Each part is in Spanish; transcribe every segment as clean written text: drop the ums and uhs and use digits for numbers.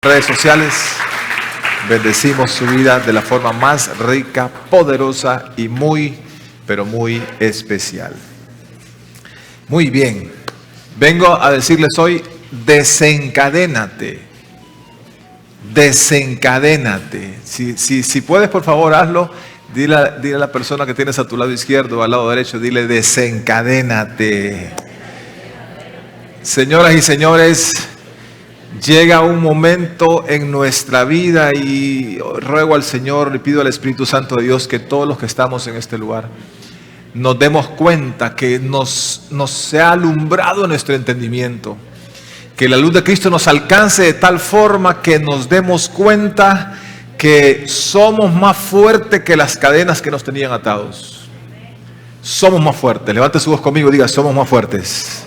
Redes sociales, bendecimos su vida de la forma más rica, poderosa y muy, pero muy especial. Muy bien, vengo a decirles hoy, desencadénate, desencadénate. Si puedes, por favor, hazlo. Dile a la persona que tienes a tu lado izquierdo o al lado derecho, dile desencadénate. Señoras y señores, llega un momento en nuestra vida y ruego al Señor, le pido al Espíritu Santo de Dios que todos los que estamos en este lugar nos demos cuenta que nos sea alumbrado nuestro entendimiento, que la luz de Cristo nos alcance de tal forma que nos demos cuenta que somos más fuertes que las cadenas que nos tenían atados. Somos más fuertes. Levante su voz conmigo y diga, somos más fuertes.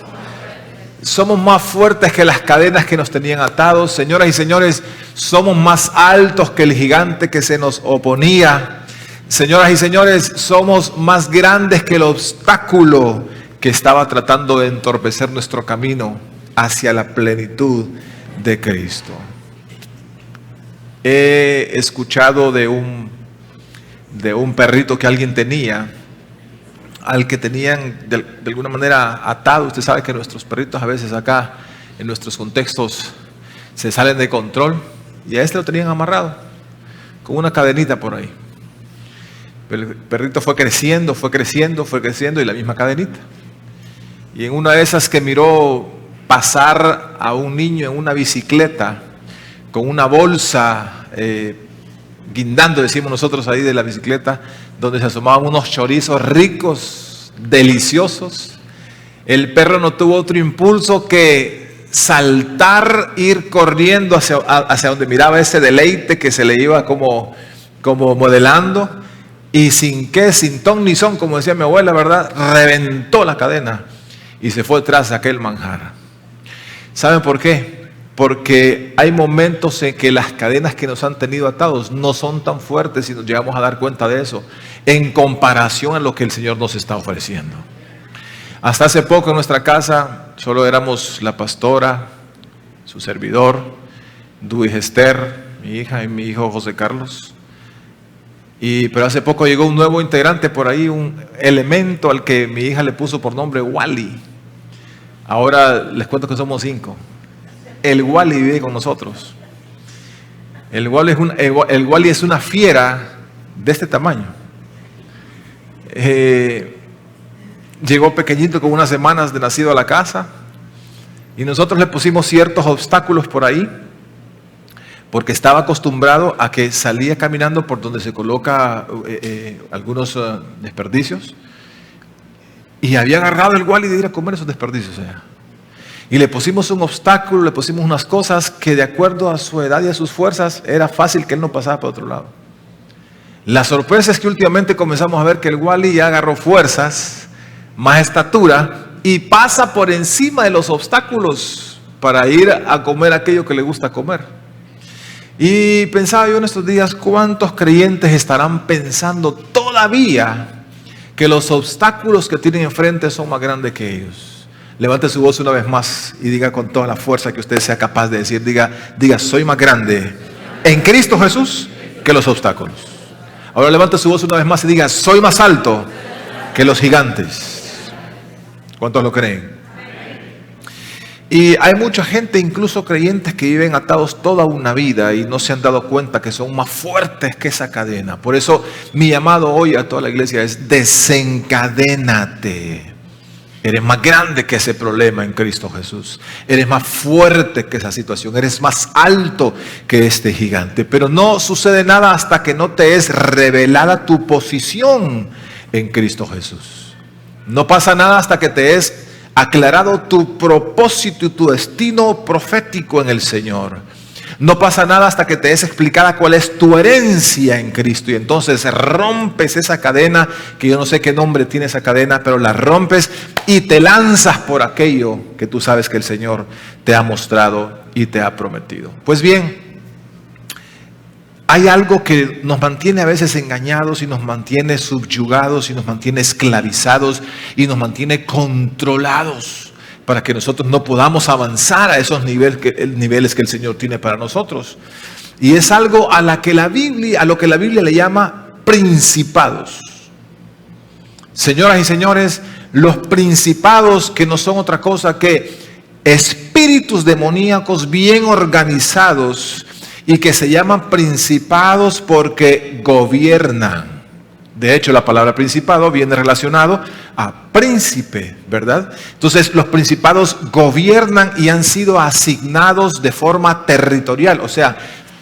Somos más fuertes que las cadenas que nos tenían atados. Señoras y señores, somos más altos que el gigante que se nos oponía. Señoras y señores, somos más grandes que el obstáculo que estaba tratando de entorpecer nuestro camino hacia la plenitud de Cristo. He escuchado de un perrito que alguien tenía, al que tenían de alguna manera atado. Usted sabe que nuestros perritos a veces acá, en nuestros contextos, se salen de control. Y a este lo tenían amarrado, con una cadenita por ahí. Pero el perrito fue creciendo y la misma cadenita. Y en una de esas que miró pasar a un niño en una bicicleta, con una bolsa guindando, decimos nosotros ahí de la bicicleta, donde se asomaban unos chorizos ricos, deliciosos. El perro no tuvo otro impulso que saltar, ir corriendo hacia donde miraba ese deleite que se le iba como modelando, y sin ton ni son, como decía mi abuela, ¿verdad? Reventó la cadena y se fue tras de aquel manjar. ¿Saben por qué? Porque hay momentos en que las cadenas que nos han tenido atados no son tan fuertes y nos llegamos a dar cuenta de eso en comparación a lo que el Señor nos está ofreciendo. Hasta hace poco en nuestra casa solo éramos la pastora, su servidor, Duis Esther, mi hija y mi hijo José Carlos. Pero hace poco llegó un nuevo integrante por ahí, un elemento al que mi hija le puso por nombre Wally. Ahora les cuento que somos 5. El Wally vive con nosotros. El Wally es una fiera de este tamaño. Llegó pequeñito con unas semanas de nacido a la casa y nosotros le pusimos ciertos obstáculos por ahí porque estaba acostumbrado a que salía caminando por donde se coloca algunos desperdicios y había agarrado el Wally de ir a comer esos desperdicios allá. Y le pusimos un obstáculo, le pusimos unas cosas que de acuerdo a su edad y a sus fuerzas era fácil que él no pasara para otro lado. La sorpresa es que últimamente comenzamos a ver que el Wally ya agarró fuerzas, más estatura y pasa por encima de los obstáculos para ir a comer aquello que le gusta comer. Y pensaba yo en estos días, ¿cuántos creyentes estarán pensando todavía que los obstáculos que tienen enfrente son más grandes que ellos? Levante su voz una vez más y diga con toda la fuerza que usted sea capaz de decir, diga, soy más grande en Cristo Jesús que los obstáculos. Ahora levante su voz una vez más y diga, soy más alto que los gigantes. ¿Cuántos lo creen? Y hay mucha gente, incluso creyentes, que viven atados toda una vida y no se han dado cuenta que son más fuertes que esa cadena. Por eso mi llamado hoy a toda la iglesia es desencadénate. Eres más grande que ese problema en Cristo Jesús. Eres más fuerte que esa situación. Eres más alto que este gigante. Pero no sucede nada hasta que no te es revelada tu posición en Cristo Jesús. No pasa nada hasta que te es aclarado tu propósito y tu destino profético en el Señor. No pasa nada hasta que te es explicada cuál es tu herencia en Cristo. Y entonces rompes esa cadena, que yo no sé qué nombre tiene esa cadena, pero la rompes y te lanzas por aquello que tú sabes que el Señor te ha mostrado y te ha prometido. Pues bien, hay algo que nos mantiene a veces engañados y nos mantiene subyugados y nos mantiene esclavizados y nos mantiene controlados. para que nosotros no podamos avanzar a esos niveles que el Señor tiene para nosotros. Y es algo a lo que la Biblia le llama principados. Señoras y señores, los principados, que no son otra cosa que espíritus demoníacos bien organizados, y que se llaman principados porque gobiernan. De hecho, la palabra principado viene relacionado a príncipe, ¿verdad? Entonces, los principados gobiernan y han sido asignados de forma territorial. O sea,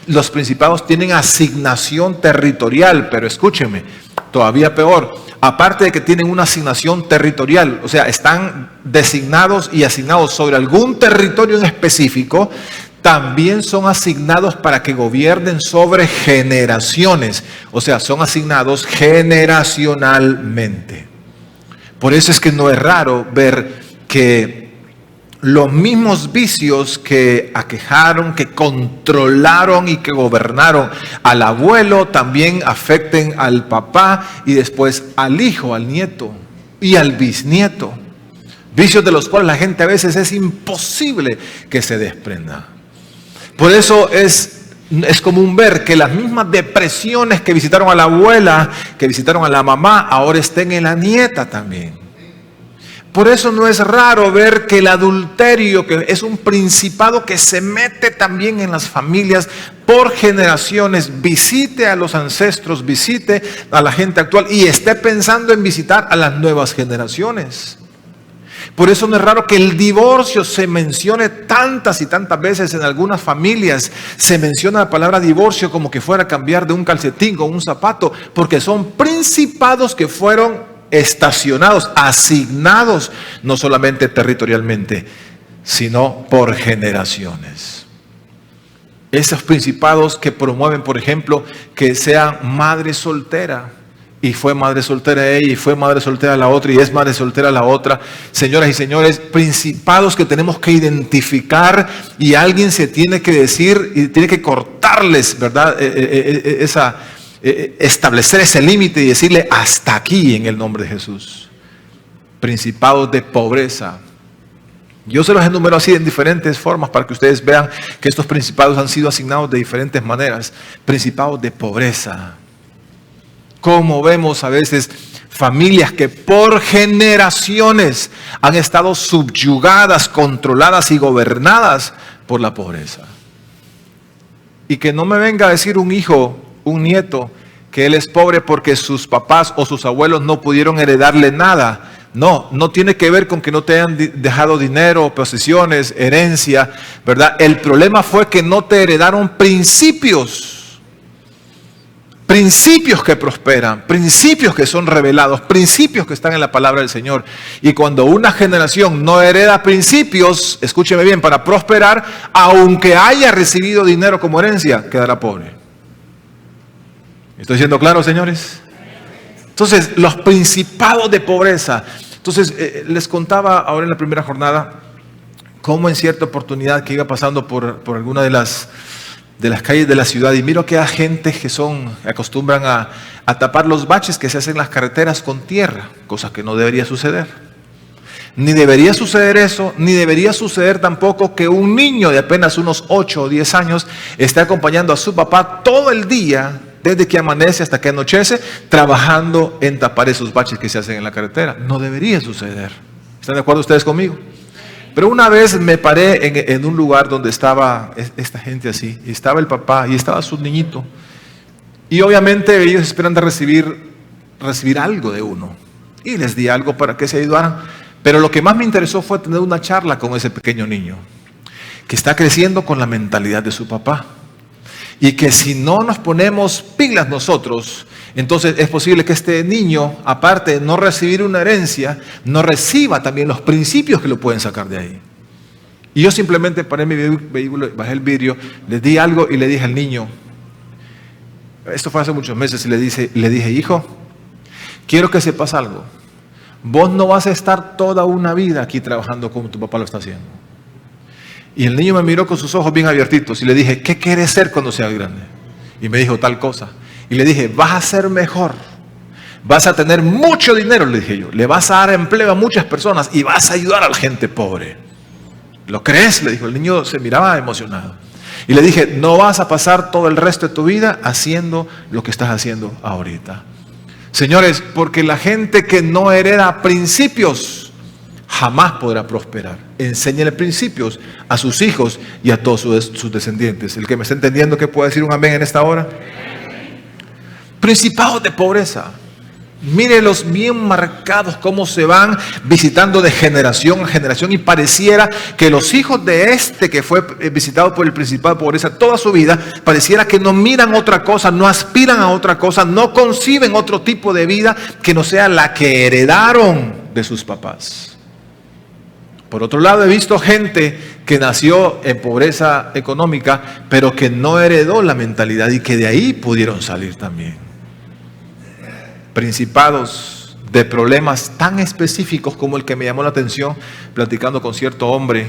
los principados tienen asignación territorial, pero escúcheme, todavía peor. Aparte de que tienen una asignación territorial, o sea, están designados y asignados sobre algún territorio en específico, también son asignados para que gobiernen sobre generaciones. O sea, son asignados generacionalmente. Por eso es que no es raro ver que los mismos vicios que aquejaron, que controlaron y que gobernaron al abuelo, también afecten al papá y después al hijo, al nieto y al bisnieto. Vicios de los cuales la gente a veces es imposible que se desprenda. Por eso es común ver que las mismas depresiones que visitaron a la abuela, que visitaron a la mamá, ahora estén en la nieta también. Por eso no es raro ver que el adulterio, que es un principado que se mete también en las familias por generaciones, visite a los ancestros, visite a la gente actual y esté pensando en visitar a las nuevas generaciones. Por eso no es raro que el divorcio se mencione tantas y tantas veces en algunas familias. Se menciona la palabra divorcio como que fuera a cambiar de un calcetín o un zapato, porque son principados que fueron estacionados, asignados, no solamente territorialmente, sino por generaciones. Esos principados que promueven, por ejemplo, que sea madre soltera. Y fue madre soltera ella, y fue madre soltera la otra, y es madre soltera la otra. Señoras y señores, principados que tenemos que identificar, y alguien se tiene que decir, y tiene que cortarles, ¿verdad? Establecer ese límite y decirle hasta aquí en el nombre de Jesús. Principados de pobreza. Yo se los enumero así en diferentes formas para que ustedes vean que estos principados han sido asignados de diferentes maneras. Principados de pobreza. Como vemos a veces familias que por generaciones han estado subyugadas, controladas y gobernadas por la pobreza. Y que no me venga a decir un hijo, un nieto, que él es pobre porque sus papás o sus abuelos no pudieron heredarle nada. No, no tiene que ver con que no te hayan dejado dinero, posesiones, herencia, ¿verdad? El problema fue que no te heredaron principios. Principios que prosperan, principios que son revelados, principios que están en la palabra del Señor. Y cuando una generación no hereda principios, escúcheme bien, para prosperar, aunque haya recibido dinero como herencia, quedará pobre. ¿Estoy siendo claro, señores? Entonces, los principados de pobreza. Entonces, les contaba ahora en la primera jornada cómo en cierta oportunidad que iba pasando por alguna de las calles de la ciudad, y miro que hay gente que acostumbran a tapar los baches que se hacen en las carreteras con tierra, cosa que no debería suceder. Ni debería suceder eso, ni debería suceder tampoco que un niño de apenas unos 8 o 10 años esté acompañando a su papá todo el día, desde que amanece hasta que anochece, trabajando en tapar esos baches que se hacen en la carretera. No debería suceder. ¿Están de acuerdo ustedes conmigo? Pero una vez me paré en un lugar donde estaba esta gente así, y estaba el papá y estaba su niñito. Y obviamente ellos esperan de recibir algo de uno. Y les di algo para que se ayudaran. Pero lo que más me interesó fue tener una charla con ese pequeño niño, que está creciendo con la mentalidad de su papá. Y que si no nos ponemos pilas nosotros, entonces es posible que este niño, aparte de no recibir una herencia, no reciba también los principios que lo pueden sacar de ahí. Y yo simplemente paré mi vehículo, bajé el vidrio, le di algo y le dije al niño, esto fue hace muchos meses, y le dije, hijo, quiero que sepas algo. Vos no vas a estar toda una vida aquí trabajando como tu papá lo está haciendo. Y el niño me miró con sus ojos bien abiertitos y le dije, ¿qué quieres ser cuando seas grande? Y me dijo tal cosa. Y le dije, vas a ser mejor. Vas a tener mucho dinero, le dije yo. Le vas a dar empleo a muchas personas y vas a ayudar a la gente pobre. ¿Lo crees? Le dijo. El niño se miraba emocionado. Y le dije, no vas a pasar todo el resto de tu vida haciendo lo que estás haciendo ahorita. Señores, porque la gente que no hereda principios jamás podrá prosperar. Enséñale principios a sus hijos y a todos sus descendientes. El que me está entendiendo, que puede decir un amén en esta hora. Principados de pobreza. Mírelos bien marcados, cómo se van visitando de generación a generación, y pareciera que los hijos de este que fue visitado por el principado de pobreza toda su vida, pareciera que no miran otra cosa, no aspiran a otra cosa, no conciben otro tipo de vida que no sea la que heredaron de sus papás. Por otro lado, he visto gente que nació en pobreza económica, pero que no heredó la mentalidad y que de ahí pudieron salir también. Principados de problemas tan específicos como el que me llamó la atención platicando con cierto hombre.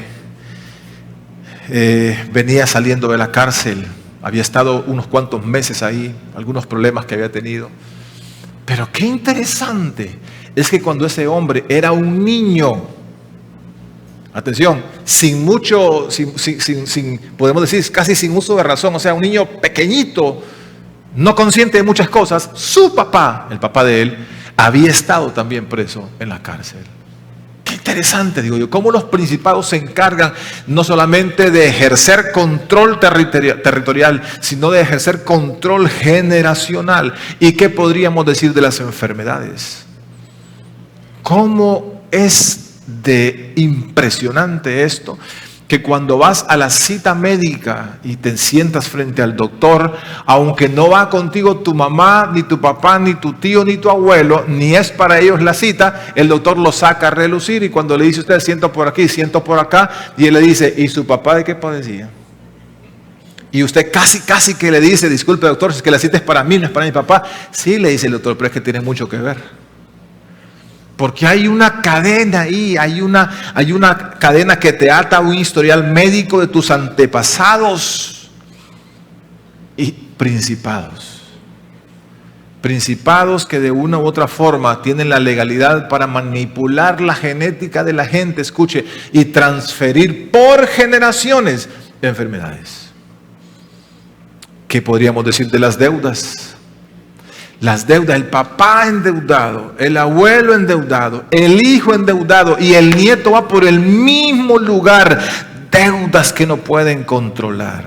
Venía saliendo de la cárcel, había estado unos cuantos meses ahí, algunos problemas que había tenido. Pero qué interesante es que cuando ese hombre era un niño, atención, sin mucho, podemos decir casi sin uso de razón, o sea, un niño pequeñito, no consciente de muchas cosas, su papá, el papá de él, había estado también preso en la cárcel. Qué interesante, digo yo, cómo los principados se encargan no solamente de ejercer control territorial, sino de ejercer control generacional. ¿Y qué podríamos decir de las enfermedades? ¿Cómo es de impresionante esto? Que cuando vas a la cita médica y te sientas frente al doctor, aunque no va contigo tu mamá, ni tu papá, ni tu tío, ni tu abuelo, ni es para ellos la cita, el doctor lo saca a relucir y cuando le dice usted, siento por aquí, siento por acá, y él le dice, ¿y su papá de qué padecía? Y usted casi que le dice, disculpe doctor, si es que la cita es para mí, no es para mi papá. Sí, le dice el doctor, pero es que tiene mucho que ver. Porque hay una cadena ahí, hay una cadena que te ata a un historial médico de tus antepasados y principados. Principados que de una u otra forma tienen la legalidad para manipular la genética de la gente, escuche, y transferir por generaciones enfermedades. ¿Qué podríamos decir de las deudas? Las deudas, el papá endeudado, el abuelo endeudado, el hijo endeudado y el nieto va por el mismo lugar. Deudas que no pueden controlar.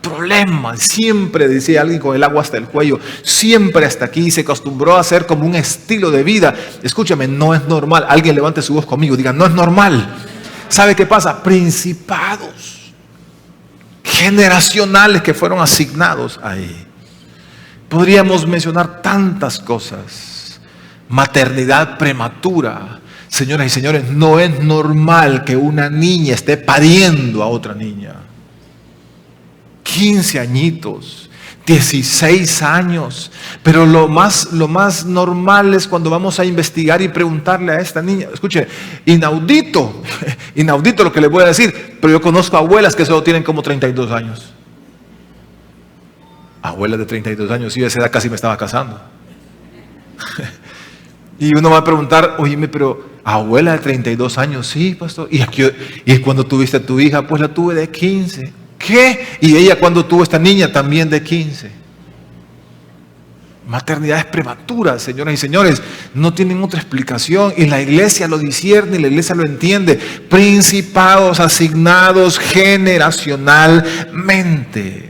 Problemas, siempre, decía alguien con el agua hasta el cuello, siempre hasta aquí, se acostumbró a hacer como un estilo de vida. Escúchame, no es normal. Alguien levante su voz conmigo, diga, no es normal. ¿Sabe qué pasa? Principados generacionales que fueron asignados ahí. Podríamos mencionar tantas cosas. Maternidad prematura. Señoras y señores, no es normal que una niña esté pariendo a otra niña. 15 añitos, 16 años. Pero lo más normal es cuando vamos a investigar y preguntarle a esta niña. Escuche, inaudito lo que le voy a decir, pero yo conozco abuelas que solo tienen como 32 años. Abuela de 32 años, y a esa edad casi me estaba casando. Y uno va a preguntar, oíme, pero abuela de 32 años, sí, pastor. ¿Y cuando tuviste a tu hija? Pues la tuve de 15. ¿Qué? Y ella cuando tuvo esta niña también de 15. Maternidades prematuras, señoras y señores, no tienen otra explicación y la iglesia lo discierne y la iglesia lo entiende. Principados asignados generacionalmente.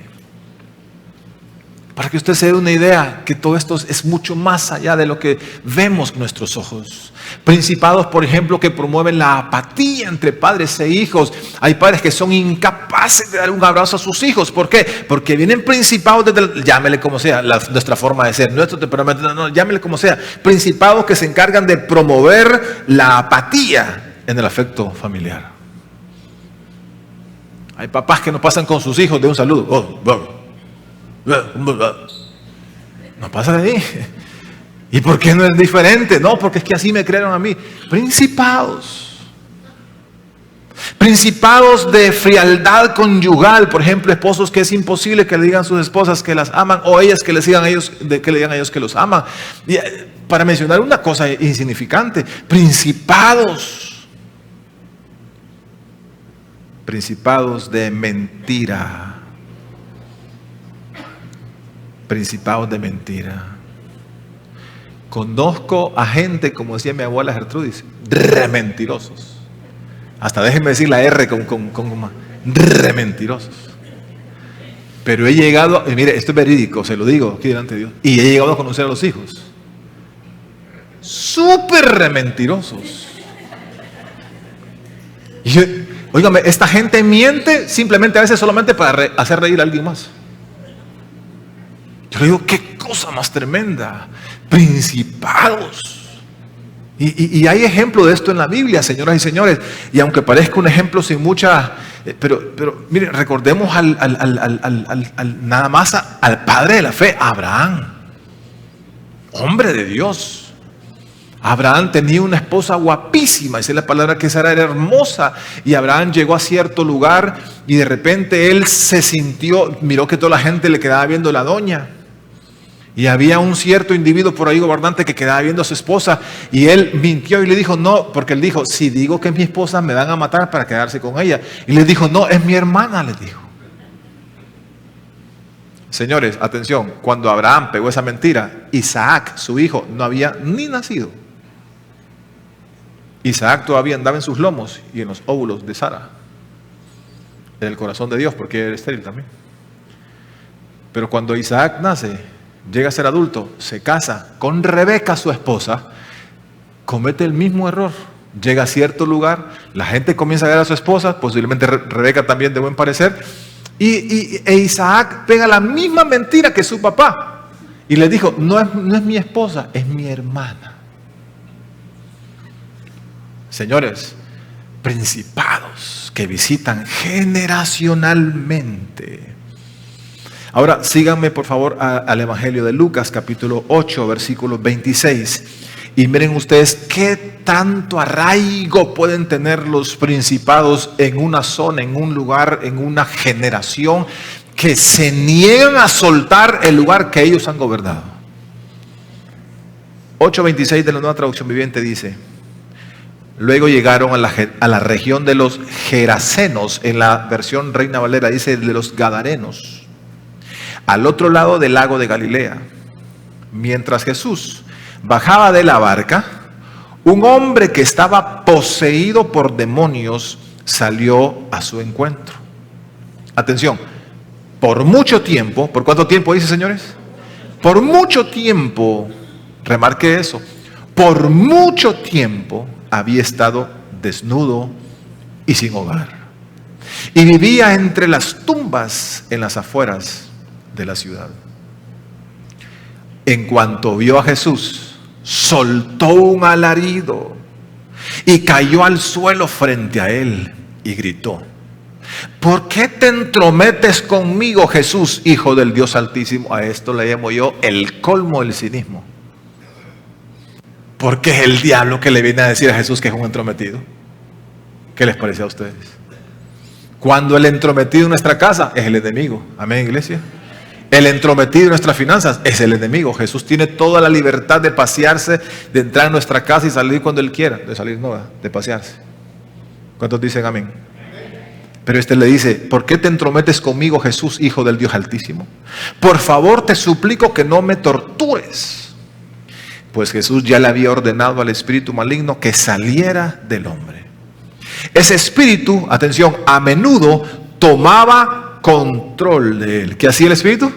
Para que usted se dé una idea que todo esto es mucho más allá de lo que vemos con nuestros ojos. Principados, por ejemplo, que promueven la apatía entre padres e hijos. Hay padres que son incapaces de dar un abrazo a sus hijos. ¿Por qué? Porque vienen principados desde, llámele como sea, nuestra forma de ser, nuestro temperamento, no, llámele como sea. Principados que se encargan de promover la apatía en el afecto familiar. Hay papás que no pasan con sus hijos de un saludo. No pasa de ahí. ¿Y por qué no es diferente? No, porque es que así me crearon a mí. Principados. Principados de frialdad conyugal, por ejemplo, esposos que es imposible que le digan a sus esposas que las aman, o ellas que les digan a ellos, que le digan a ellos que los aman. Y, para mencionar una cosa insignificante, principados de mentira. Principados de mentira. Conozco a gente, como decía mi abuela Gertrudis, re mentirosos. Hasta déjenme decir la R con re mentirosos. Pero he llegado, y mire, esto es verídico, se lo digo aquí delante de Dios, y he llegado a conocer a los hijos. Súper re mentirosos. Óigame, esta gente miente simplemente a veces solamente para hacer reír a alguien más. Yo le digo, qué cosa más tremenda. Principados. Y hay ejemplo de esto en la Biblia, señoras y señores. Y aunque parezca un ejemplo sin mucha... Pero miren, recordemos nada más al padre de la fe, Abraham. Hombre de Dios. Abraham tenía una esposa guapísima, esa es la palabra, que Sara era hermosa. Y Abraham llegó a cierto lugar y de repente él se sintió, miró que toda la gente le quedaba viendo la doña. Y había un cierto individuo por ahí gobernante que quedaba viendo a su esposa, y él mintió y le dijo no, porque él dijo, si digo que es mi esposa me van a matar para quedarse con ella. Y le dijo, no, es mi hermana, le dijo. Señores, atención, cuando Abraham pegó esa mentira, Isaac, su hijo, no había ni nacido. Isaac todavía andaba en sus lomos y en los óvulos de Sara, en el corazón de Dios, porque era estéril también. Pero cuando Isaac nace, llega a ser adulto, se casa con Rebeca, su esposa, comete el mismo error. Llega a cierto lugar, la gente comienza a ver a su esposa, posiblemente Rebeca también de buen parecer, e Isaac pega la misma mentira que su papá. Y le dijo, no es mi esposa, es mi hermana. Señores, principados que visitan generacionalmente. Ahora síganme por favor al Evangelio de Lucas, capítulo 8, versículo 26. Y miren ustedes qué tanto arraigo pueden tener los principados en una zona, en un lugar, en una generación, que se niegan a soltar el lugar que ellos han gobernado. 8:26 de la Nueva Traducción Viviente dice: luego llegaron a la región de los Gerasenos. En la versión Reina Valera dice de los Gadarenos, al otro lado del lago de Galilea. Mientras Jesús bajaba de la barca, un hombre que estaba poseído por demonios salió a su encuentro. Atención, por mucho tiempo. ¿Por cuánto tiempo dice, señores? Por mucho tiempo, remarque eso, por mucho tiempo había estado desnudo y sin hogar, y vivía entre las tumbas en las afueras de la ciudad. En cuanto vio a Jesús, soltó un alarido y cayó al suelo frente a él y gritó: ¿por qué te entrometes conmigo, Jesús, Hijo del Dios Altísimo? A esto le llamo yo el colmo del cinismo. Porque es el diablo que le viene a decir a Jesús que es un entrometido. ¿Qué les parece a ustedes? Cuando el entrometido en nuestra casa es el enemigo. Amén, iglesia. El entrometido en nuestras finanzas es el enemigo. Jesús tiene toda la libertad de pasearse, de entrar en nuestra casa y salir cuando Él quiera. De salir no, de pasearse. ¿Cuántos dicen amén? Pero este le dice: ¿por qué te entrometes conmigo, Jesús, Hijo del Dios Altísimo? Por favor te suplico que no me tortures. Pues Jesús ya le había ordenado al espíritu maligno que saliera del hombre. Ese espíritu, atención, a menudo tomaba control de él. ¿Qué hacía el espíritu?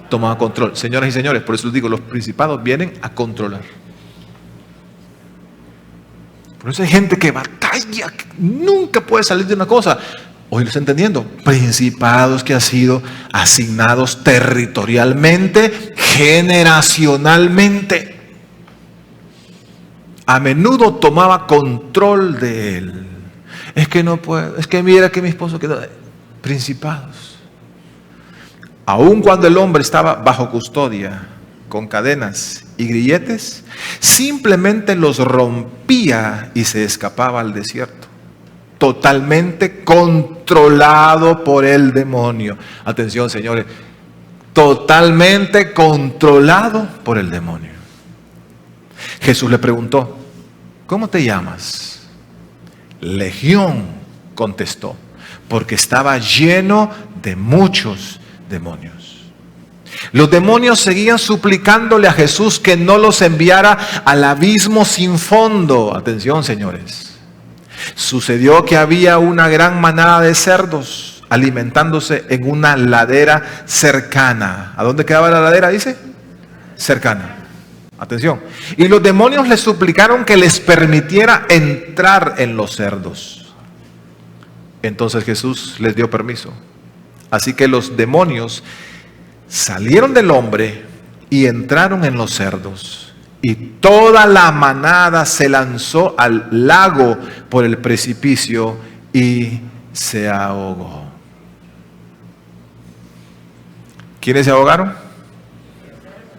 Tomaba control. Señoras y señores, por eso les digo, los principados vienen a controlar. Por eso hay gente que batalla, que nunca puede salir de una cosa. Hoy lo está entendiendo. Principados que han sido asignados territorialmente, generacionalmente. A menudo tomaba control de él. Es que no puedo, es que mira que mi esposo quedó. Principados. Aun cuando el hombre estaba bajo custodia, con cadenas y grilletes, simplemente los rompía y se escapaba al desierto. totalmente controlado por el demonio. Atención, señores, totalmente controlado por el demonio. Jesús le preguntó, ¿cómo te llamas? Legión, contestó, porque estaba lleno de muchos demonios. Los demonios seguían suplicándole a Jesús que no los enviara al abismo sin fondo. Atención, señores. Sucedió que había una gran manada de cerdos alimentándose en una ladera cercana. ¿A dónde quedaba la ladera, dice? Cercana. Atención. Y los demonios les suplicaron que les permitiera entrar en los cerdos. Entonces Jesús les dio permiso. Así que los demonios salieron del hombre y entraron en los cerdos. Y toda la manada se lanzó al lago por el precipicio y se ahogó. ¿Quiénes se ahogaron?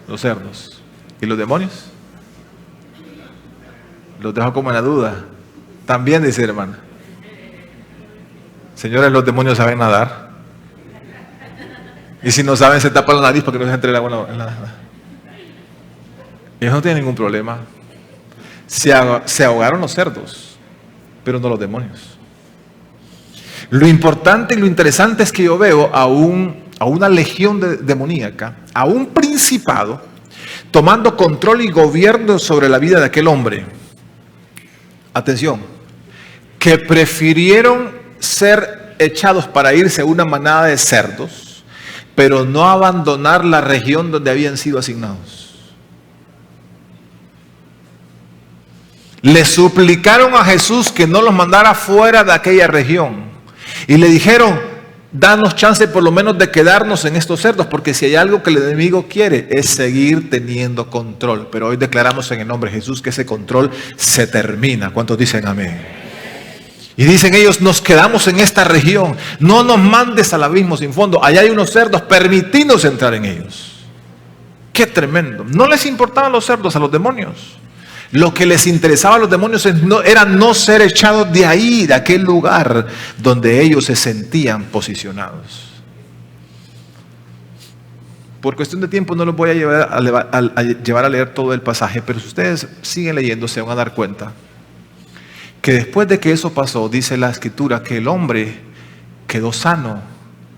Los cerdos. ¿Y los demonios? Los dejo como en la duda. También dice hermana. Señores, los demonios saben nadar. Y si no saben, se tapan la nariz para que no se entre el agua en la... Ellos no tienen ningún problema. Se ahogaron los cerdos, pero no los demonios. Lo importante y lo interesante es que yo veo a una legión demoníaca, a un principado, tomando control y gobierno sobre la vida de aquel hombre. Atención, que prefirieron ser echados para irse a una manada de cerdos, pero no abandonar la región donde habían sido asignados. Le suplicaron a Jesús que no los mandara fuera de aquella región. Y le dijeron, danos chance por lo menos de quedarnos en estos cerdos, porque si hay algo que el enemigo quiere es seguir teniendo control. Pero hoy declaramos en el nombre de Jesús que ese control se termina. ¿Cuántos dicen amén? Y dicen ellos, nos quedamos en esta región, no nos mandes al abismo sin fondo, allá hay unos cerdos, permitinos entrar en ellos. Qué tremendo. No les importaban los cerdos a los demonios. Lo que les interesaba a los demonios era no ser echados de ahí, de aquel lugar donde ellos se sentían posicionados. Por cuestión de tiempo no los voy a llevar a leer todo el pasaje, pero si ustedes siguen leyendo se van a dar cuenta que después de que eso pasó, dice la Escritura, que el hombre quedó sano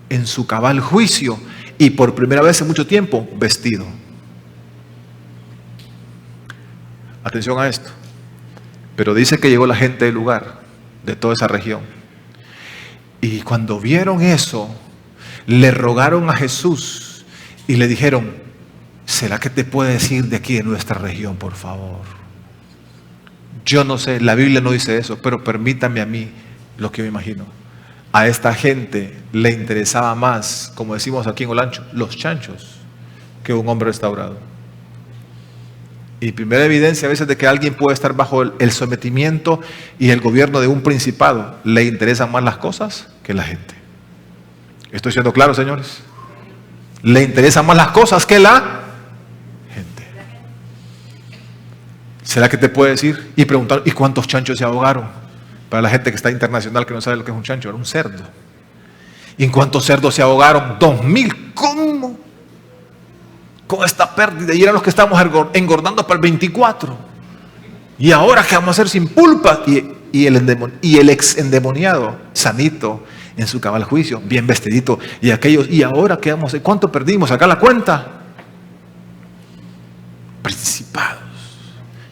en su cabal juicio y por primera vez en mucho tiempo vestido. Atención a esto. Pero dice que llegó la gente del lugar, de toda esa región. Y cuando vieron eso, le rogaron a Jesús y le dijeron, ¿será que te puedes ir de aquí de nuestra región, por favor? Yo no sé, la Biblia no dice eso, pero permítame a mí lo que me imagino. A esta gente le interesaba más, como decimos aquí en Olancho, los chanchos, que un hombre restaurado. Y primera evidencia a veces de que alguien puede estar bajo el sometimiento y el gobierno de un principado, le interesan más las cosas que la gente. ¿Estoy siendo claro, señores? Le interesan más las cosas que la gente. ¿Será que te puede decir y preguntar, ¿y cuántos chanchos se ahogaron? Para la gente que está internacional que no sabe lo que es un chancho, era un cerdo. ¿Y en cuántos cerdos se ahogaron? 2,000. ¿Cómo? Con esta pérdida, y eran los que estábamos engordando para el 24. Y ahora, ¿qué vamos a hacer sin pulpa? Y el ex endemoniado, sanito, en su cabal juicio, bien vestidito. Y aquellos, ¿y ahora qué vamos a hacer? ¿Cuánto perdimos? Acá la cuenta. Principados.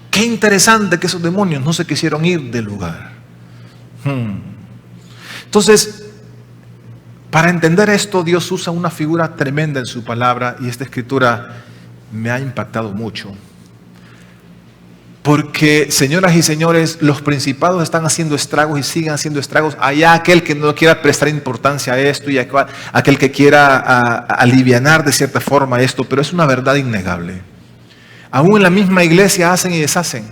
Qué interesante que esos demonios no se quisieron ir del lugar. Entonces, para entender esto, Dios usa una figura tremenda en su palabra y esta escritura me ha impactado mucho. Porque, señoras y señores, los principados están haciendo estragos y siguen haciendo estragos. Allá aquel que no quiera prestar importancia a esto y aquel que quiera alivianar de cierta forma esto, pero es una verdad innegable. Aún en la misma iglesia hacen y deshacen.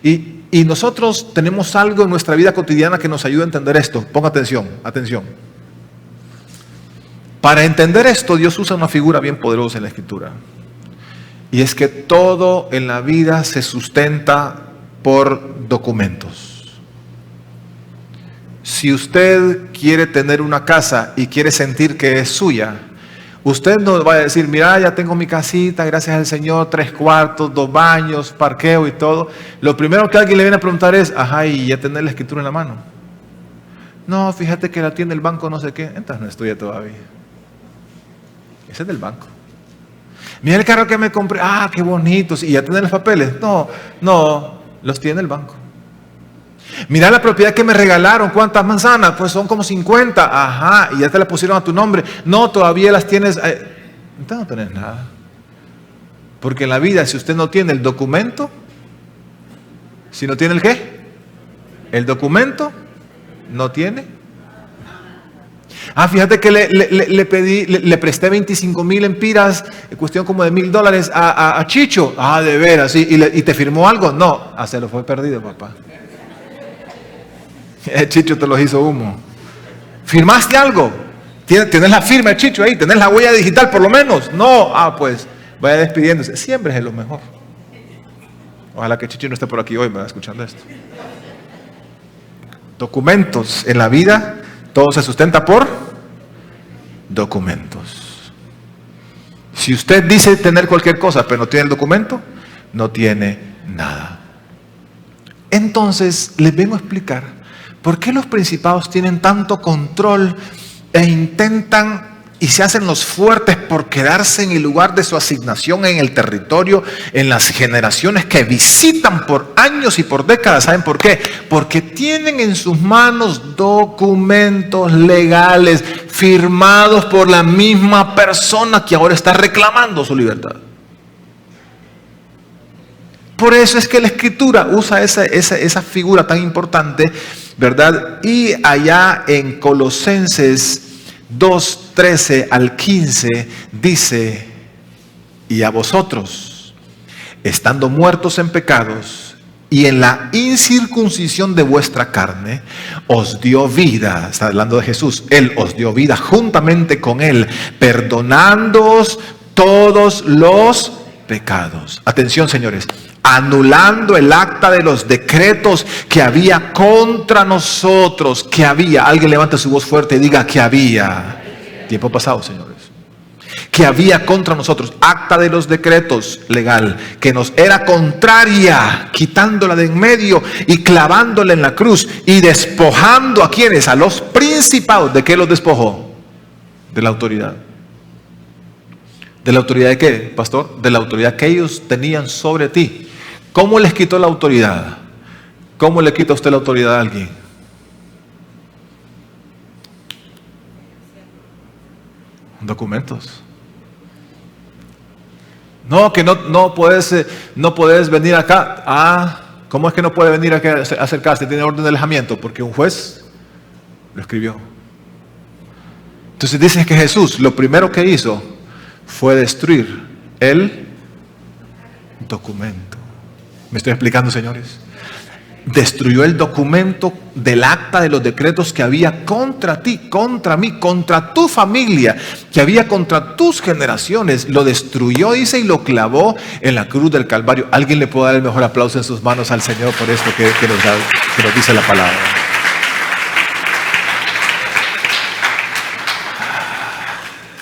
Y nosotros tenemos algo en nuestra vida cotidiana que nos ayuda a entender esto. Ponga atención, atención. Para entender esto, Dios usa una figura bien poderosa en la Escritura. Y es que todo en la vida se sustenta por documentos. Si usted quiere tener una casa y quiere sentir que es suya, usted no va a decir, mira, ya tengo mi casita, gracias al Señor, 3 cuartos, 2 baños, parqueo y todo. Lo primero que alguien le viene a preguntar es, ajá, ¿y ya tener la escritura en la mano? No, fíjate que la tiene el banco, no sé qué. Entonces no es tuya todavía. Ese es del banco. Mira el carro que me compré, ah, qué bonito. ¿Y ya tiene los papeles? No, los tiene el banco. Mira la propiedad que me regalaron, ¿cuántas manzanas? Pues son como 50, ajá, y ya te la pusieron a tu nombre. No, todavía las tienes, entonces no tenés nada. Porque en la vida, si usted no tiene el documento, si no tiene el ¿qué? El documento, no tiene. Ah, fíjate que le presté 25,000 empiras, cuestión como de $1,000 a Chicho. Ah, de veras, ¿sí? ¿Y te firmó algo? No, se lo fue perdido, papá. Chicho te los hizo humo. ¿Firmaste algo? ¿Tienes la firma de Chicho ahí? ¿Tienes la huella digital por lo menos? No, pues vaya despidiéndose. Siempre es lo mejor. Ojalá que Chicho no esté por aquí hoy, me va escuchando esto. Documentos en la vida, todo se sustenta por documentos. Si usted dice tener cualquier cosa, pero no tiene el documento, no tiene nada. Entonces, les vengo a explicar por qué los principados tienen tanto control e intentan y se hacen los fuertes por quedarse en el lugar de su asignación, en el territorio, en las generaciones que visitan por años y por décadas. ¿Saben por qué? Porque tienen en sus manos documentos legales firmados por la misma persona que ahora está reclamando su libertad. Por eso es que la Escritura usa esa figura tan importante, ¿verdad? Y allá en Colosenses 2:13 al 15 dice, y a vosotros, estando muertos en pecados y en la incircuncisión de vuestra carne, os dio vida. Está hablando de Jesús. Él os dio vida juntamente con Él, perdonándoos todos los pecados. Atención, señores. Anulando el acta de los decretos que había contra nosotros. Que había. Alguien levanta su voz fuerte y diga que había. Tiempo pasado, señores. Que había contra nosotros. Acta de los decretos legal. Que nos era contraria. Quitándola de en medio y clavándola en la cruz. Y despojando a quienes. A los principados. ¿De qué los despojó? De la autoridad. ¿De la autoridad de qué, pastor? De la autoridad que ellos tenían sobre ti. ¿Cómo les quitó la autoridad? ¿Cómo le quita usted la autoridad a alguien? Documentos. No, que no puedes venir acá. ¿Cómo es que no puede venir acá a acercarse? Tiene orden de alejamiento, porque un juez lo escribió. Entonces dicen que Jesús lo primero que hizo fue destruir el documento. ¿Me estoy explicando, señores? Destruyó el documento del acta de los decretos que había contra ti, contra mí, contra tu familia, que había contra tus generaciones. Lo destruyó, dice, y lo clavó en la cruz del Calvario. ¿Alguien le puede dar el mejor aplauso en sus manos al Señor por esto que nos dice la palabra?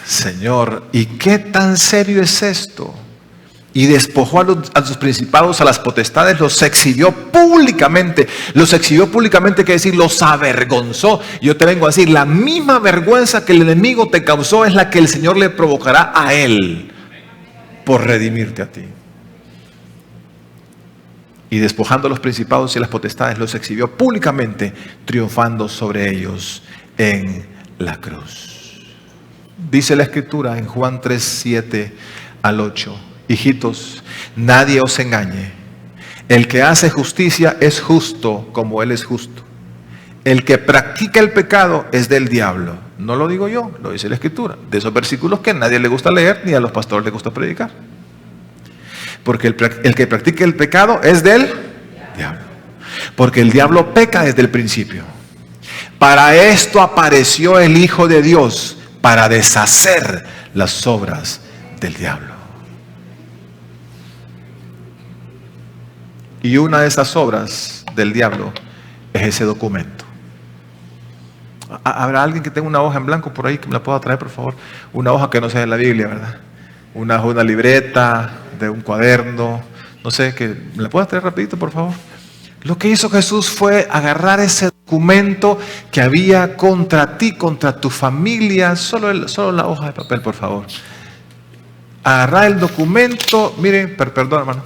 Señor, ¿y qué tan serio es esto? Y despojó a los principados, a las potestades, los exhibió públicamente. Los exhibió públicamente, quiere decir, los avergonzó. Yo te vengo a decir, la misma vergüenza que el enemigo te causó es la que el Señor le provocará a él por redimirte a ti. Y despojando a los principados y a las potestades, los exhibió públicamente, triunfando sobre ellos en la cruz. Dice la Escritura en Juan 3:7 al 8. Hijitos, nadie os engañe. El que hace justicia es justo como Él es justo. El que practica el pecado es del diablo. No lo digo yo, lo dice la Escritura. De esos versículos que a nadie le gusta leer ni a los pastores les gusta predicar. Porque el que practica el pecado es del diablo. Porque el diablo peca desde el principio. Para esto apareció el Hijo de Dios, para deshacer las obras del diablo. Y una de esas obras del diablo es ese documento. ¿Habrá alguien que tenga una hoja en blanco por ahí que me la pueda traer, por favor? Una hoja que no sea de la Biblia, ¿verdad? Una libreta, de un cuaderno, no sé, que me la pueda traer rapidito, por favor. Lo que hizo Jesús fue agarrar ese documento que había contra ti, contra tu familia, solo la hoja de papel, por favor. Agarrar el documento, mire, perdón, hermano.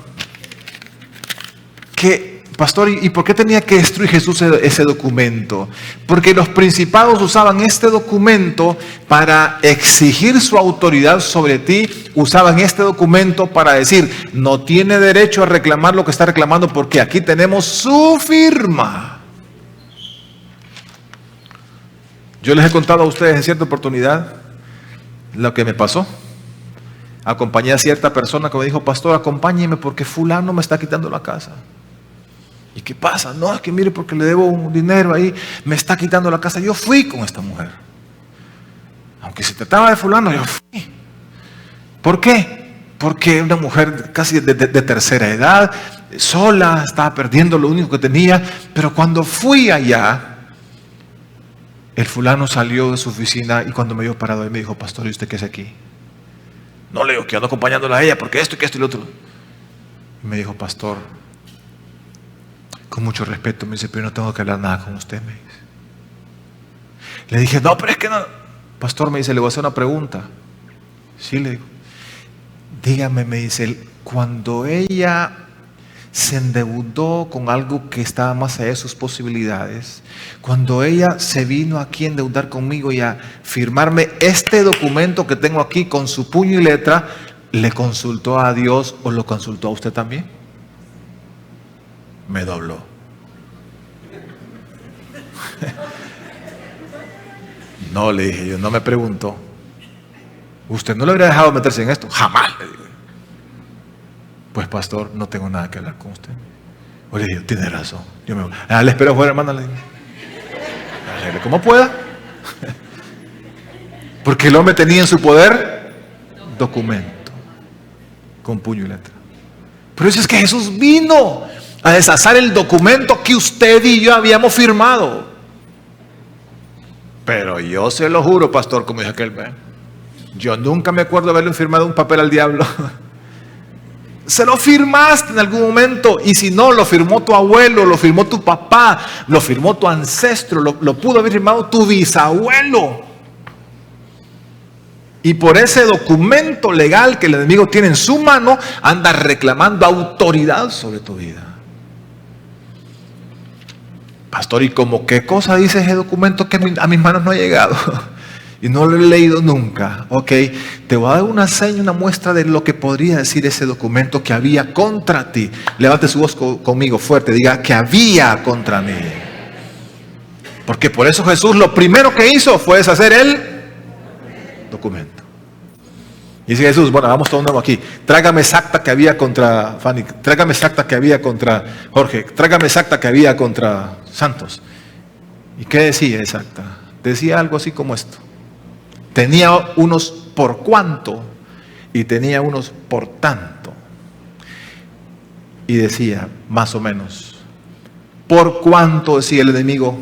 Pastor, ¿y por qué tenía que destruir Jesús ese documento? Porque los principados usaban este documento para exigir su autoridad sobre ti. Usaban este documento para decir, no tiene derecho a reclamar lo que está reclamando porque aquí tenemos su firma. Yo les he contado a ustedes en cierta oportunidad lo que me pasó. Acompañé a cierta persona que me dijo, pastor, acompáñeme porque fulano me está quitando la casa. ¿Y qué pasa? No, es que mire, porque le debo un dinero ahí, me está quitando la casa. Yo fui con esta mujer. Aunque se trataba de fulano, yo fui. ¿Por qué? Porque una mujer casi de tercera edad, sola, estaba perdiendo lo único que tenía. Pero cuando fui allá, el fulano salió de su oficina y cuando me vio parado ahí me dijo, pastor, ¿y usted qué hace aquí? No, le digo que ando acompañándola a ella porque esto y que esto y lo otro. Y me dijo, pastor, con mucho respeto, me dice, pero no tengo que hablar nada con usted, me dice. Le dije, no, pero es que no. Pastor, me dice, le voy a hacer una pregunta. Sí, le digo. Dígame, me dice, cuando ella se endeudó con algo que estaba más allá de sus posibilidades, cuando ella se vino aquí a endeudar conmigo y a firmarme este documento que tengo aquí con su puño y letra, ¿le consultó a Dios o lo consultó a usted también? Me dobló. No, le dije yo, no me preguntó. ¿Usted no le habría dejado meterse en esto? Jamás, le digo. Pues pastor, no tengo nada que hablar con usted. O le dije, tiene razón. Yo me voy. Le espero afuera, hermano. Le dije, arregle como pueda. Porque el hombre tenía en su poder documento con puño y letra. Pero eso es que Jesús vino a deshacer el documento que usted y yo habíamos firmado. Pero yo se lo juro, pastor, como dice aquel, yo nunca me acuerdo de haberle firmado un papel al diablo. Se lo firmaste en algún momento, y si no, lo firmó tu abuelo, lo firmó tu papá, lo firmó tu ancestro, lo pudo haber firmado tu bisabuelo. Y por ese documento legal que el enemigo tiene en su mano, anda reclamando autoridad sobre tu vida. Pastor, ¿y como qué cosa dice ese documento que a mis manos no ha llegado? Y no lo he leído nunca. Ok, te voy a dar una seña, una muestra de lo que podría decir ese documento que había contra ti. Levante su voz conmigo fuerte, diga que había contra mí. Porque por eso Jesús lo primero que hizo fue deshacer el documento. Y dice Jesús, bueno, vamos todo nuevo aquí. Trágame esa acta que había contra Fanny, trágame esa acta que había contra Jorge, trágame esa acta que había contra Santos. ¿Y qué decía esa acta? Decía algo así como esto. Tenía unos por cuánto y tenía unos por tanto. Y decía, más o menos, por cuánto, decía el enemigo,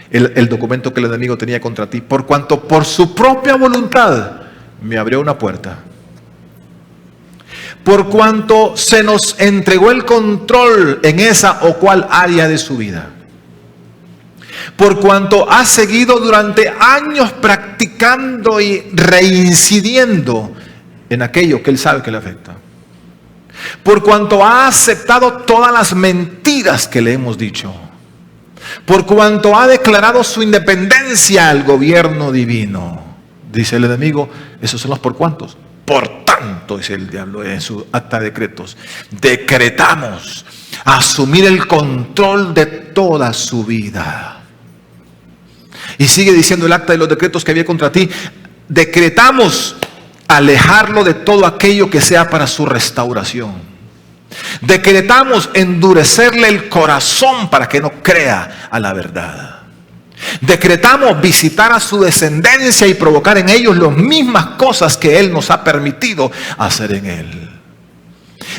el documento que el enemigo tenía contra ti, por cuanto por su propia voluntad me abrió una puerta. Por cuanto se nos entregó el control en esa o cual área de su vida. Por cuanto ha seguido durante años practicando y reincidiendo en aquello que él sabe que le afecta. Por cuanto ha aceptado todas las mentiras que le hemos dicho. Por cuanto ha declarado su independencia al gobierno divino. Dice el enemigo, esos son los por cuantos. Por tanto, dice el diablo en su acta de decretos, decretamos asumir el control de toda su vida. Y sigue diciendo el acta de los decretos que había contra ti, decretamos alejarlo de todo aquello que sea para su restauración. Decretamos endurecerle el corazón para que no crea a la verdad. Decretamos visitar a su descendencia y provocar en ellos las mismas cosas que Él nos ha permitido hacer en Él.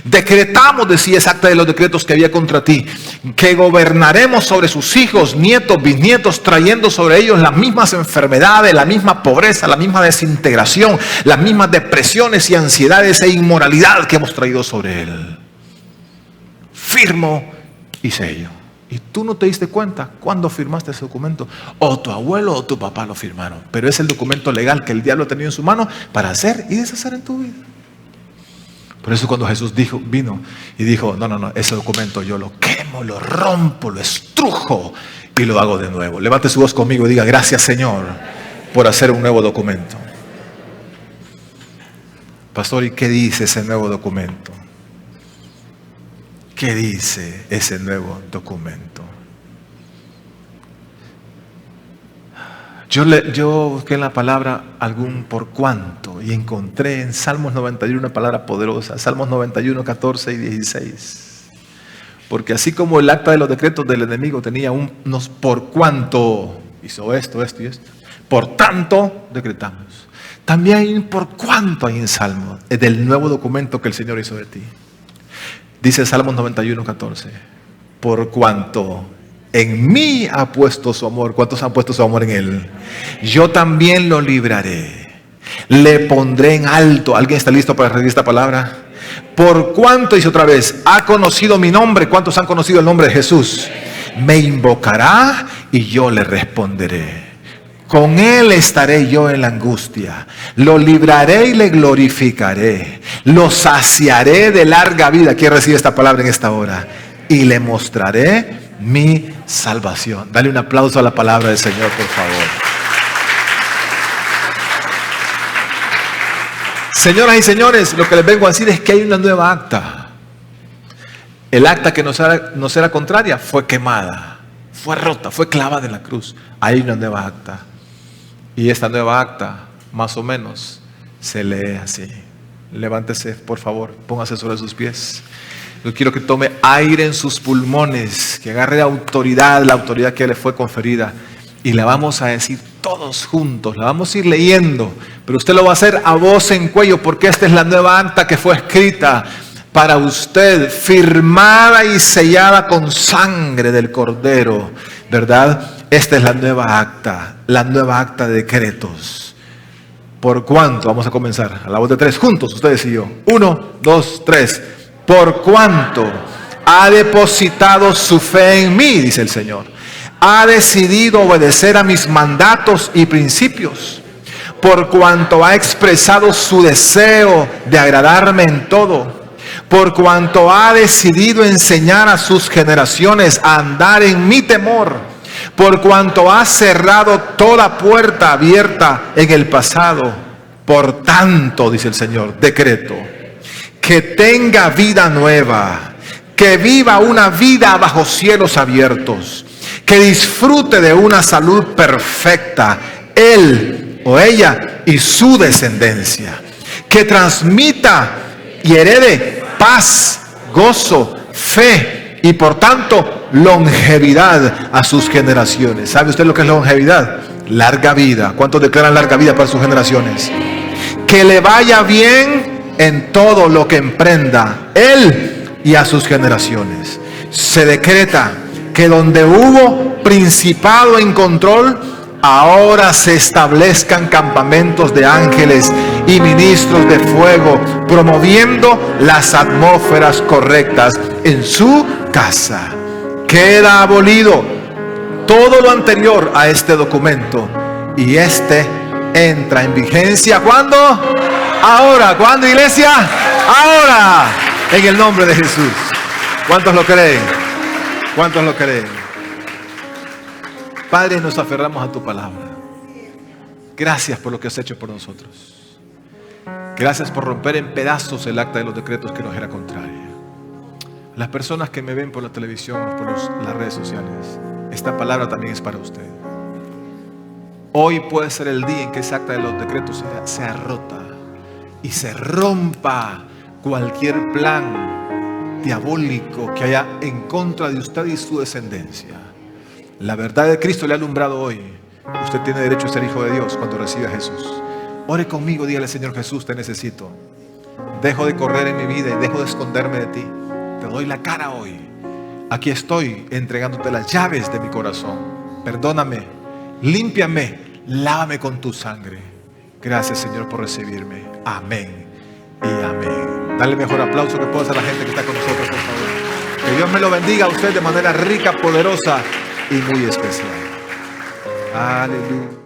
Decretamos, decía esa acta de los decretos que había contra ti, que gobernaremos sobre sus hijos, nietos, bisnietos, trayendo sobre ellos las mismas enfermedades, la misma pobreza, la misma desintegración, las mismas depresiones y ansiedades e inmoralidad que hemos traído sobre él. Firmo y sello. Y tú no te diste cuenta cuando firmaste ese documento. O tu abuelo o tu papá lo firmaron. Pero es el documento legal que el diablo ha tenido en su mano para hacer y deshacer en tu vida. Por eso cuando Jesús vino y dijo, no, ese documento yo lo quemo, lo rompo, lo estrujo y lo hago de nuevo. Levante su voz conmigo y diga, gracias Señor por hacer un nuevo documento. Pastor, ¿y qué dice ese nuevo documento? ¿Qué dice ese nuevo documento? Yo busqué en la palabra algún por cuánto y encontré en Salmos 91 una palabra poderosa. Salmos 91, 14 y 16. Porque así como el acta de los decretos del enemigo tenía unos por cuánto, hizo esto y esto, por tanto decretamos. También hay un por cuánto hay en Salmos, es del nuevo documento que el Señor hizo de ti. Dice Salmos 91, 14. Por cuanto en mí ha puesto su amor. ¿Cuántos han puesto su amor en él? Yo también lo libraré. Le pondré en alto. ¿Alguien está listo para recibir esta palabra? Por cuanto, dice otra vez, ha conocido mi nombre. ¿Cuántos han conocido el nombre de Jesús? Me invocará y yo le responderé. Con él estaré yo en la angustia. Lo libraré y le glorificaré. Lo saciaré de larga vida. ¿Quién recibe esta palabra en esta hora? Y le mostraré mi salvación. Dale un aplauso a la palabra del Señor, por favor. Señoras y señores, lo que les vengo a decir es que hay una nueva acta. El acta que nos era contraria fue quemada, fue rota, fue clavada en la cruz. Hay una nueva acta. Y esta nueva acta, más o menos, se lee así. Levántese, por favor, póngase sobre sus pies. Yo quiero que tome aire en sus pulmones, que agarre autoridad, la autoridad que le fue conferida. Y la vamos a decir todos juntos, la vamos a ir leyendo. Pero usted lo va a hacer a voz en cuello, porque esta es la nueva acta que fue escrita para usted, firmada y sellada con sangre del Cordero, ¿verdad? Esta es la nueva acta de decretos. ¿Por cuánto? Vamos a comenzar a la voz de tres, juntos, ustedes y yo. 1, 2, 3. Por cuánto ha depositado su fe en mí, dice el Señor. Ha decidido obedecer a mis mandatos y principios. Por cuanto ha expresado su deseo de agradarme en todo. Por cuanto ha decidido enseñar a sus generaciones a andar en mi temor. Por cuanto ha cerrado toda puerta abierta en el pasado. Por tanto, dice el Señor, decreto, que tenga vida nueva, que viva una vida bajo cielos abiertos, que disfrute de una salud perfecta, él o ella y su descendencia, que transmita y herede paz, gozo, fe y por tanto longevidad a sus generaciones. ¿Sabe usted lo que es longevidad? Larga vida. ¿Cuántos declaran larga vida para sus generaciones? Que le vaya bien en todo lo que emprenda él y a sus generaciones. Se decreta que donde hubo principado en control, ahora se establezcan campamentos de ángeles y ministros de fuego, promoviendo las atmósferas correctas en su casa. Queda abolido todo lo anterior a este documento y este entra en vigencia. ¿Cuándo? Ahora. ¿Cuándo, iglesia? Ahora, en el nombre de Jesús. ¿Cuántos lo creen? ¿Cuántos lo creen? Padre, nos aferramos a tu palabra. Gracias por lo que has hecho por nosotros. Gracias por romper en pedazos el acta de los decretos que nos era contraria. Las personas que me ven por la televisión o por las redes sociales, esta palabra también es para usted. Hoy puede ser el día en que esa acta de los decretos sea rota y se rompa cualquier plan diabólico que haya en contra de usted y su descendencia. La verdad de Cristo le ha alumbrado hoy. Usted tiene derecho a ser hijo de Dios cuando recibe a Jesús. Ore conmigo, dígale: Señor Jesús, te necesito. Dejo de correr en mi vida y dejo de esconderme de ti. Te doy la cara hoy. aquí estoy entregándote las llaves de mi corazón. Perdóname, límpiame, lávame con tu sangre. Gracias, Señor, por recibirme. Amén y amén. Dale el mejor aplauso que pueda hacer a la gente que está con nosotros, por favor. Que Dios me lo bendiga a usted de manera rica, poderosa y muy especial. Aleluya.